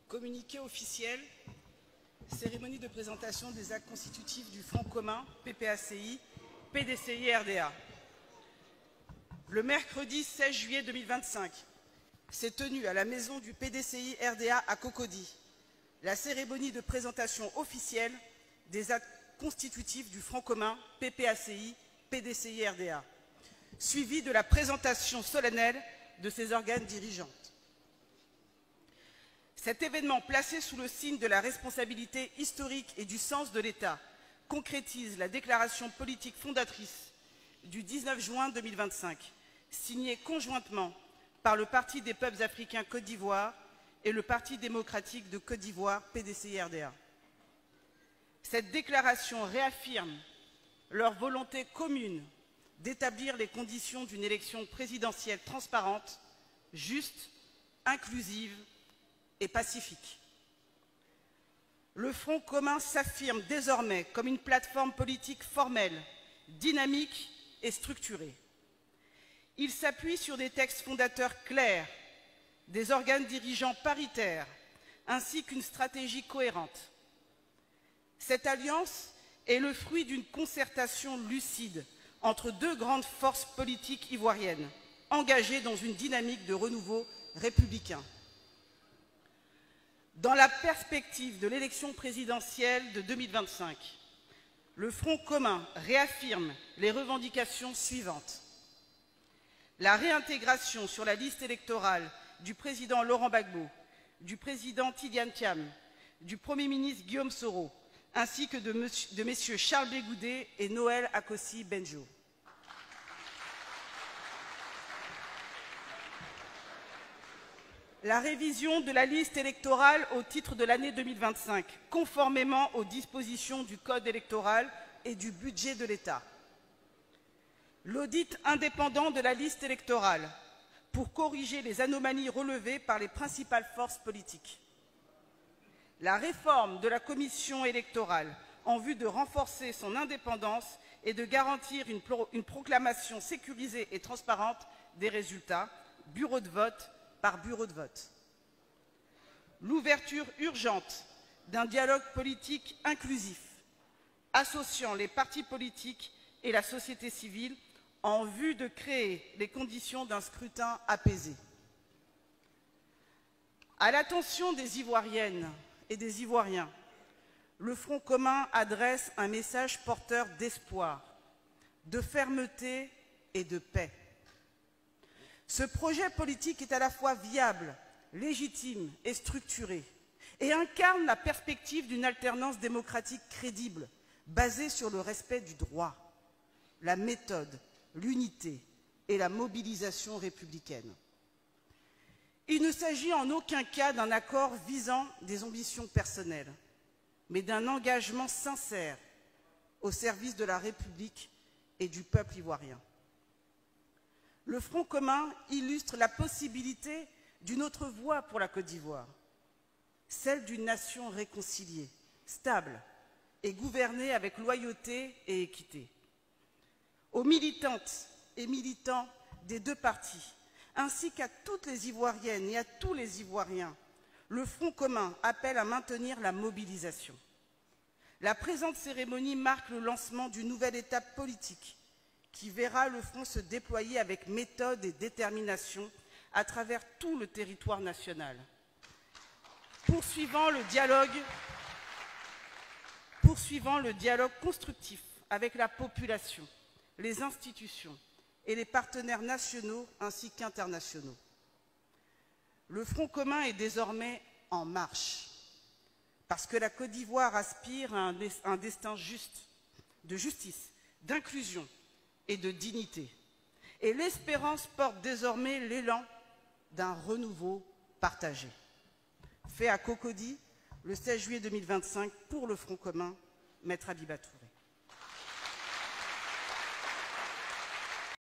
Communiqué officiel, cérémonie de présentation des actes constitutifs du Front commun, PPACI, PDCI RDA. Le mercredi 16 juillet 2025 s'est tenue à la maison du PDCI RDA à Cocody la cérémonie de présentation officielle des actes constitutifs du Front commun, PPACI, PDCI RDA, suivie de la présentation solennelle de ses organes dirigeants. Cet événement placé sous le signe de la responsabilité historique et du sens de l'État concrétise la déclaration politique fondatrice du 19 juin 2025, signée conjointement par le Parti des peuples africains Côte d'Ivoire et le Parti démocratique de Côte d'Ivoire, PDCI-RDA. Cette déclaration réaffirme leur volonté commune d'établir les conditions d'une élection présidentielle transparente, juste, inclusive et pacifique. Le Front commun s'affirme désormais comme une plateforme politique formelle, dynamique et structurée. Il s'appuie sur des textes fondateurs clairs, des organes dirigeants paritaires, ainsi qu'une stratégie cohérente. Cette alliance est le fruit d'une concertation lucide entre deux grandes forces politiques ivoiriennes, engagées dans une dynamique de renouveau républicain. Dans la perspective de l'élection présidentielle de 2025, le Front commun réaffirme les revendications suivantes. La réintégration sur la liste électorale du président Laurent Gbagbo, du président Tidiane Thiam, du Premier ministre Guillaume Soro, ainsi que de messieurs Charles Bégoudé et Noël Akossi Benjo. La révision de la liste électorale au titre de l'année 2025, conformément aux dispositions du Code électoral et du budget de l'État. L'audit indépendant de la liste électorale pour corriger les anomalies relevées par les principales forces politiques. La réforme de la commission électorale en vue de renforcer son indépendance et de garantir une proclamation sécurisée et transparente des résultats, bureau de vote par bureau de vote. L'ouverture urgente d'un dialogue politique inclusif, associant les partis politiques et la société civile en vue de créer les conditions d'un scrutin apaisé. À l'attention des Ivoiriennes et des Ivoiriens, le Front commun adresse un message porteur d'espoir, de fermeté et de paix. Ce projet politique est à la fois viable, légitime et structuré, et incarne la perspective d'une alternance démocratique crédible, basée sur le respect du droit, la méthode, l'unité et la mobilisation républicaine. Il ne s'agit en aucun cas d'un accord visant des ambitions personnelles, mais d'un engagement sincère au service de la République et du peuple ivoirien. Le Front commun illustre la possibilité d'une autre voie pour la Côte d'Ivoire, celle d'une nation réconciliée, stable et gouvernée avec loyauté et équité. Aux militantes et militants des deux partis, ainsi qu'à toutes les Ivoiriennes et à tous les Ivoiriens, le Front commun appelle à maintenir la mobilisation. La présente cérémonie marque le lancement d'une nouvelle étape politique qui verra le Front se déployer avec méthode et détermination à travers tout le territoire national. Poursuivant le dialogue constructif avec la population, les institutions et les partenaires nationaux ainsi qu'internationaux. Le Front commun est désormais en marche, parce que la Côte d'Ivoire aspire à un destin juste, de justice, d'inclusion et de dignité. Et l'espérance porte désormais l'élan d'un renouveau partagé. Fait à Cocody, le 16 juillet 2025, pour le Front commun, Maître Abiba Touré.